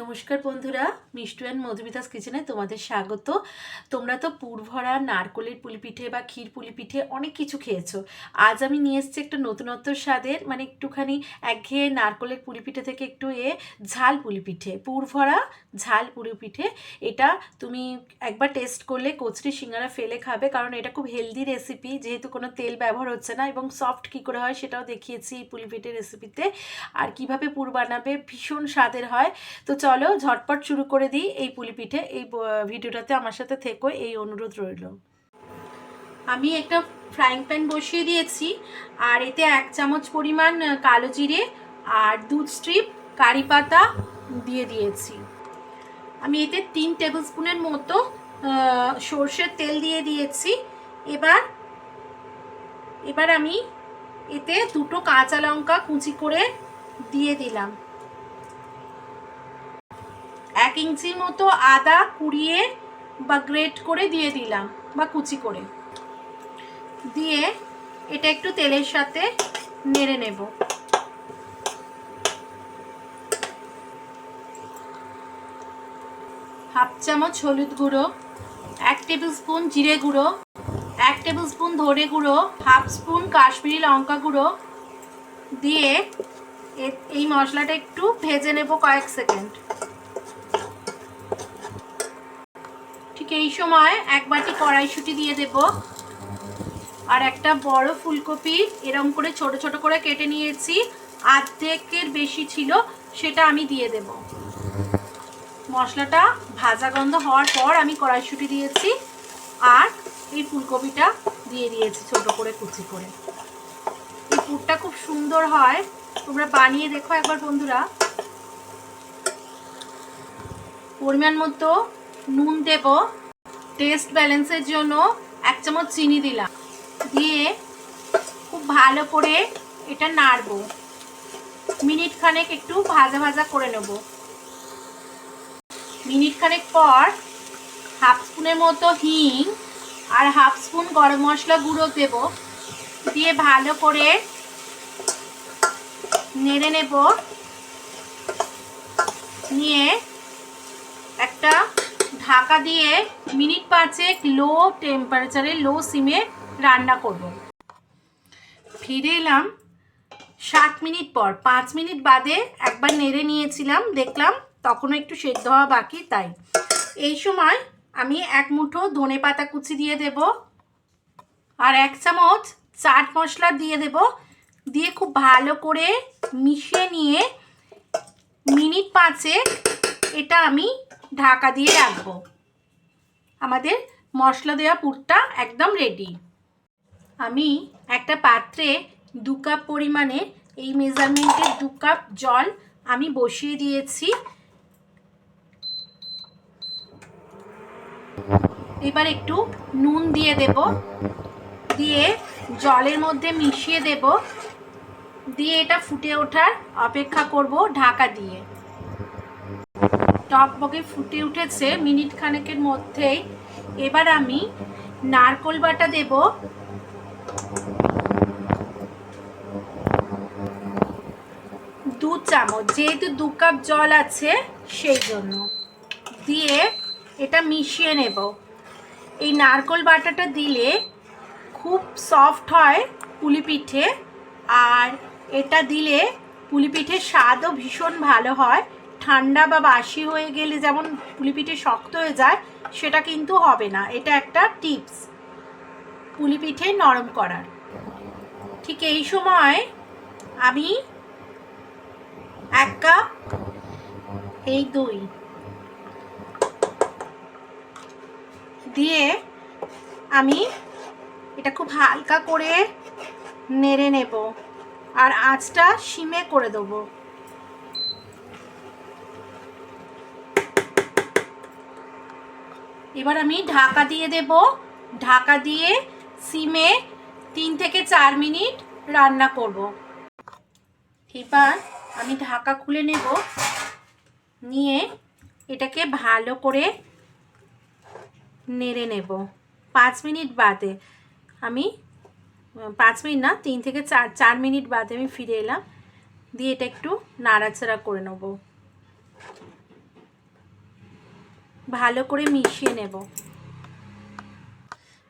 নমস্কার বন্ধুরা, মিষ্টু অ্যান্ড মধুমিতাস কিচেনে তোমাদের স্বাগত। তোমরা তো পুরভরা নারকোলের পুলি পিঠে বা ক্ষীর পুলি পিঠে অনেক কিছু খেয়েছো। আজ আমি নিয়ে এসেছি একটা নতুনত্ব স্বাদের, মানে একটুখানি একঘেয়ে নারকোলের পুলি পিঠে থেকে একটু ঝাল পুলি পিঠে, পুরভরা ঝাল পুলি পিঠে। এটা তুমি একবার টেস্ট করলে কচরি সিঙ্গারা ফেলে খাবে, কারণ এটা খুব হেলদি রেসিপি, যেহেতু কোনো তেল ব্যবহার হচ্ছে না, এবং সফট কী করে হয় সেটাও দেখিয়েছি এই পুলি পিঠে রেসিপিতে। আর কিভাবে পুর বানাবে, ভীষণ স্বাদের হয়। তো চলো ঝটপট শুরু করে দিই এই পুলি পিঠে। এই ভিডিওটাতে আমার সাথে থেকো, এই অনুরোধ রইল। আমি একটা ফ্রাইং প্যান বসিয়ে দিয়েছি, আর এতে 1 চামচ পরিমাণ কালো জিরে আর 2 স্ট্রিপ কারি পাতা দিয়ে দিয়েছি। আমি এতে 3 টেবিল স্পুনের মতো সর্ষের তেল দিয়ে দিয়েছি। এবার আমি এতে 2টো কাঁচা লঙ্কা কুচি করে দিয়ে দিলাম। 1 ইঞ্চির মতো আদা কুড়িয়ে বা গ্রেট করে দিয়ে দিলাম, বা কুচি করে দিয়ে এটা একটু তেলের সাথে নেড়ে নেব। হাফ চামচ হলুদ গুঁড়ো, 1 টেবিল স্পুন জিরে গুঁড়ো, 1 টেবিল স্পুন ধনে গুঁড়ো, হাফ স্পুন কাশ্মীরি লঙ্কা গুঁড়ো দিয়ে এই মশলাটা একটু ভেজে নেব কয়েক সেকেন্ড। ঠিক এই সময় 1 বাটি কড়াইশুঁটি দিয়ে দেব, আর একটা বড় ফুলকপি এরকম করে ছোট ছোট করে কেটে নিয়েছি, অর্ধেকের বেশি ছিল, সেটা আমি দিয়ে দেব। মশলাটা ভাজা গন্ধ হওয়ার পর আমি কড়াইশুঁটি দিয়েছি আর এই ফুলকপিটা দিয়ে দিয়েছি ছোট করে কুচি করে। এই পুরটা খুব সুন্দর হয়, তোমরা বানিয়ে দেখো একবার বন্ধুরা। পরিমাণ মতো নুন দেব, টেস্ট ব্যালেন্সের জন্য 1 চামচ চিনি দিলাম, দিয়ে খুব ভালো করে এটা নাড়বো। মিনিট খানেক একটু ভাজা ভাজা করে নেব। মিনিট খানেক পর হাফ স্পুনের মতো হিং আর হাফ স্পুন গরম মশলা গুঁড়ো দেব, দিয়ে ভালো করে নেড়ে নেব। নিয়ে একটা ঢাকা দিয়ে মিনিট 5 লো টেম্পারেচারে, লো সিমে রান্না করব। ফিরে এলাম 7 মিনিট পর। 5 মিনিট বাদে একবার নেড়ে নিয়েছিলাম, দেখলাম তখনও একটু সেদ্ধ হওয়া বাকি, তাই এই সময় আমি 1 মুঠো ধনে পাতা কুচি দিয়ে দেব, আর 1 চামচ চাট মশলা দিয়ে দেব, দিয়ে খুব ভালো করে মিশিয়ে নিয়ে মিনিট 5 এটা আমি ঢাকা দিয়ে রাখবো। আমাদের মশলা দেওয়া পুরটা একদম রেডি। আমি একটা পাত্রে 2 কাপ পরিমাণে, এই মেজারমেন্টের 2 কাপ জল আমি বসিয়ে দিয়েছি। এবার একটু নুন দিয়ে দেব, দিয়ে জলের মধ্যে মিশিয়ে দেব, দিয়ে এটা ফুটে ওঠার অপেক্ষা করব ঢাকা দিয়ে। টকবকে ফুটে উঠেছে মিনিট খানেকের মধ্যেই। এবার আমি নারকোল বাটা দেব, 2 চামচ, যেহেতু 2 কাপ জল আছে সেই জন্য, দিয়ে এটা মিশিয়ে নেব। এই নারকোল বাটাটা দিলে খুব সফট হয় পুলি পিঠে, আর এটা দিলে পুলি পিঠের স্বাদও ভীষণ ভালো হয়। ঠান্ডা বা বাসি হয়ে গেলে যেমন পুলি পিঠে শক্ত হয়ে যায়, সেটা কিন্তু হবে না। এটা একটা টিপস পুলি পিঠে নরম করার। ঠিক এই সময় আমি 1 কাপ এই দই দিয়ে আমি এটা খুব হালকা করে নেড়ে নেব, আর আঁচটা সিমে করে দেব। এবার আমি ঢাকা দিয়ে দেব, ঢাকা দিয়ে সিমে 3 থেকে 4 মিনিট রান্না করব। এবার আমি ঢাকা খুলে নেব, নিয়ে এটাকে ভালো করে নেড়ে নেব। 5 মিনিট বাদে আমি, 5 মিনিট না, 3 থেকে 4 মিনিট বাদে আমি ফিরে এলাম, দিয়ে এটা একটু নাড়াচাড়া করে নেব। ভালো করে মিশিয়ে নেব।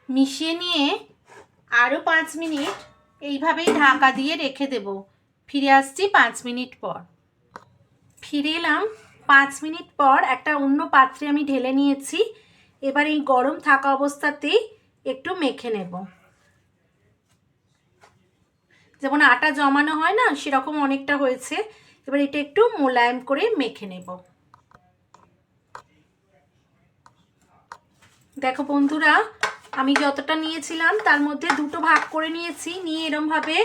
মিশিয়ে নিয়ে আরও 5 মিনিট এইভাবেই ঢাকা দিয়ে রেখে দেব। ফিরে আসছি 5 মিনিট পর। ফিরে এলাম 5 মিনিট পর। একটা অন্য পাত্রে আমি ঢেলে নিয়েছি। এবার এই গরম থাকা অবস্থাতেই একটু মেখে নেব। যেমন আটা জমানো হয় না, সেরকম অনেকটা হয়েছে। এবার এটা একটু মোলায়েম করে মেখে নেব। দেখো বন্ধুরা, আমি যতটা নিয়েছিলাম তার মধ্যে 2টো ভাগ করে নিয়েছি, নিয়ে এরমভাবে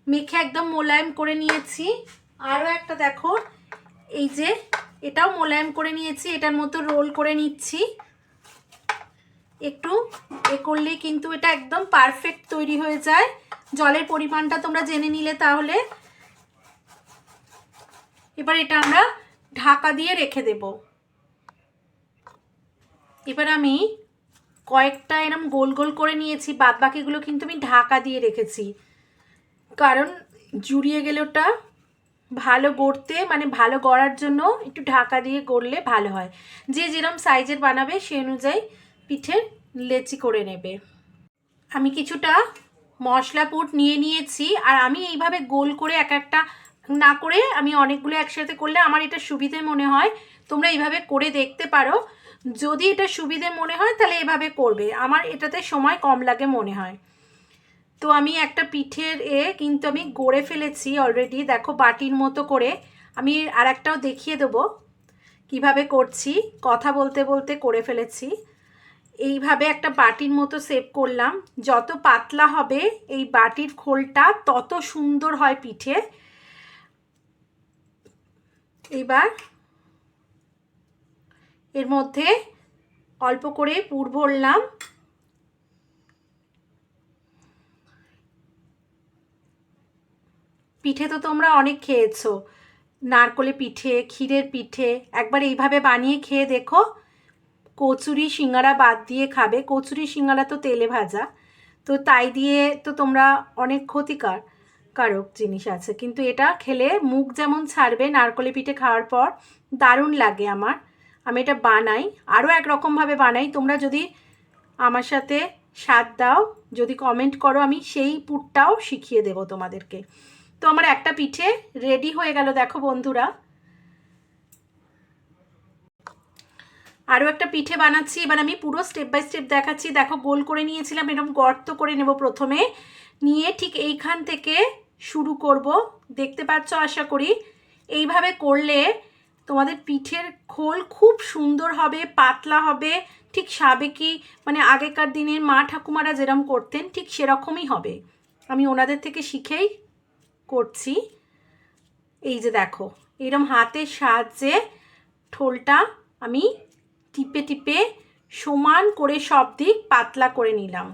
মেখে একদম মোলায়েম করে নিয়েছি। আরও একটা দেখো, এই যে এটাও মোলায়েম করে নিয়েছি, এটার মতো রোল করে নিচ্ছি। একটু এ করলেই কিন্তু এটা একদম পারফেক্ট তৈরি হয়ে যায়। জলের পরিমাণটা তোমরা জেনে নিলে তাহলে। এবার এটা আমরা ঢাকা দিয়ে রেখে দেব। এবার আমি কয়েকটা এরম গোল গোল করে নিয়েছি, বাদ বাকিগুলো কিন্তু আমি ঢাকা দিয়ে রেখেছি, কারণ জুড়িয়ে গেলে ওটা ভালো গড়তে, মানে ভালো গড়ার জন্য একটু ঢাকা দিয়ে গড়লে ভালো হয়। যে যেরম সাইজের বানাবে সে অনুযায়ী পিঠের লেচি করে নেবে। আমি কিছুটা মশলা পুর নিয়ে নিয়েছি, আর আমি এইভাবে গোল করে এক একটা না করে আমি অনেকগুলো একসাথে করলে আমার এটা সুবিধে মনে হয়। তোমরা এইভাবে করে দেখতে পারো, যদি এটা সুবিধে মনে হয় তাহলে এভাবে করবে, আমার এটাতে সময় কম লাগে মনে হয়। তো আমি একটা পিঠের কিন্তু আমি গড়ে ফেলেছি অলরেডি, দেখো বাটির মতো করে। আমি আর একটাও দেখিয়ে দেবো কিভাবে করছি, কথা বলতে বলতে করে ফেলেছি। এইভাবে একটা বাটির মতো শেপ করলাম। যত পাতলা হবে এই বাটির খোলটা তত সুন্দর হয় পিঠে। এবার এর মধ্যে অল্প করে পুর ভরলাম। পিঠে তো তোমরা অনেক খেয়েছো, নারকোলে পিঠে, ক্ষীরের পিঠে। একবার এইভাবে বানিয়ে খেয়ে দেখো। কচুরি সিঙ্গারা বাদ দিয়ে খাবে, কচুরি সিঙ্গারা তো তেলে ভাজা, তো তাই দিয়ে তো তোমরা অনেক কারক জিনিস আছে, কিন্তু এটা খেলে মুখ যেমন ছাড়বে নারকোলে পিঠে খাওয়ার পর, দারুণ লাগে আমার। আমি এটা বানাই, আরও একরকমভাবে বানাই। তোমরা যদি আমার সাথে সাথ দাও, যদি কমেন্ট করো, আমি সেই পুরটাও শিখিয়ে দেব তোমাদেরকে। তো আমার একটা পিঠে রেডি হয়ে গেল দেখো বন্ধুরা। আরও একটা পিঠে বানাচ্ছি, এবার আমি পুরো স্টেপ বাই স্টেপ দেখাচ্ছি। দেখো গোল করে নিয়েছিলাম, এরকম গর্ত করে নেব প্রথমে, নিয়ে ঠিক এইখান থেকে শুরু করব। দেখতে পাচ্ছ আশা করি। এইভাবে করলে তোমাদের পিঠের খোল খুব সুন্দর হবে, পাতলা হবে, ঠিক সাবেকি, মানে আগেকার দিনের মা ঠাকুমারা যেরকম করতেন ঠিক সেরকমই হবে। আমি ওনাদের থেকে শিখেই করছি। এই যে দেখো, এরম হাতের সাহায্যে ঠোলটা আমি টিপে টিপে সমান করে সব দিক পাতলা করে নিলাম।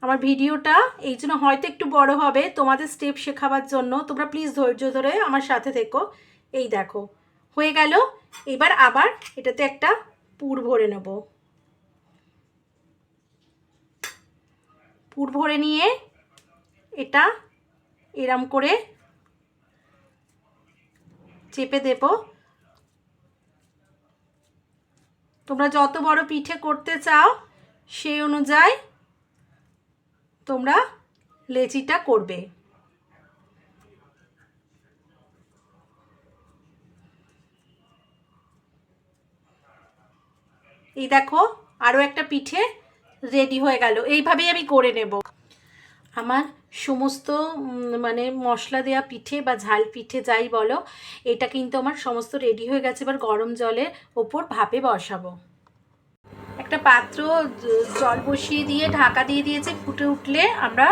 আমার ভিডিওটা এই জন্য হয়তো একটু বড় হবে, তোমাদের স্টেপ শেখাবার জন্য। তোমরা প্লিজ ধৈর্য ধরে আমার সাথে থেকো। এই দেখো হয়ে গেল। এবার আবার এটাতে একটা পুর ভরে নেব। পুর ভরে নিয়ে এটা এরম করে চেপে দেব। তোমরা যত বড় পিঠে করতে চাও সেই অনুযায়ী তোমরা লেচিটা করবে। এই দেখো আরও একটা পিঠে রেডি হয়ে গেল। এইভাবেই আমি করে নেব। আমার সমস্ত মানে মশলা দেওয়া পিঠে বা ঝাল পিঠে যাই বলো, এটা কিন্তু আমার সমস্ত রেডি হয়ে গেছে। এবার গরম জলের ওপর ভাপে বসাবো। একটা পাত্র জল বসিয়ে দিয়ে ঢাকা দিয়ে দিয়েছে, ফুটে উঠলে আমরা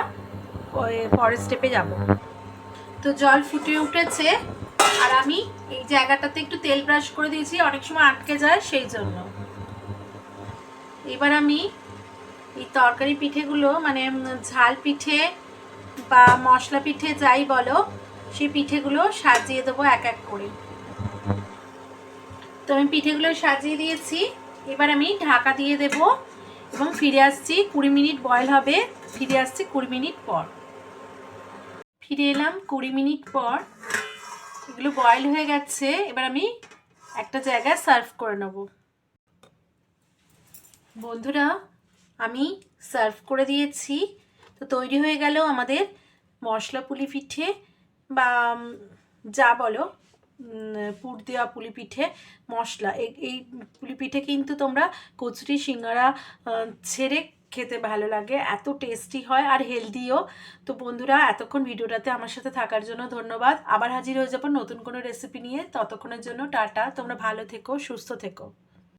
পরের স্টেপে যাব। তো জল ফুটে উঠেছে, আর আমি এই জায়গাটাতে একটু তেল ব্রাশ করে দিয়েছি, অনেক সময় আটকে যায় সেই জন্য। এবার আমি এই তরকারি পিঠেগুলো, মানে ঝাল পিঠে বা মশলা পিঠে যাই বলো, সেই পিঠেগুলো সাজিয়ে দেবো এক এক করে। তো আমি পিঠেগুলো সাজিয়ে দিয়েছি। এবার আমি ঢাকা দিয়ে দেব এবং ফিরে আসছি। 20 মিনিট বয়েল হবে। ফিরে আসছি 20 মিনিট পর। ফিরে এলাম 20 মিনিট পর। এগুলো বয়েল হয়ে গেছে। এবার আমি একটা জায়গায় সার্ভ করে নেব। বন্ধুরা, আমি সার্ভ করে দিয়েছি। তো তৈরি হয়ে গেল আমাদের মশলা পুলি পিঠে বা যা বলো, পুর দেওয়া পুলি পিঠে মশলা। এই পুলি পিঠে কিন্তু তোমরা কচুরি সিঙ্গারা ছেড়ে খেতে ভালো লাগে, এত টেস্টি হয় আর হেলদিও। তো বন্ধুরা, এতক্ষণ ভিডিওটাতে আমার সাথে থাকার জন্য ধন্যবাদ। আবার হাজির হয়ে যাবো নতুন কোনো রেসিপি নিয়ে। ততক্ষণের জন্য টাটা। তোমরা ভালো থেকো, সুস্থ থেকো।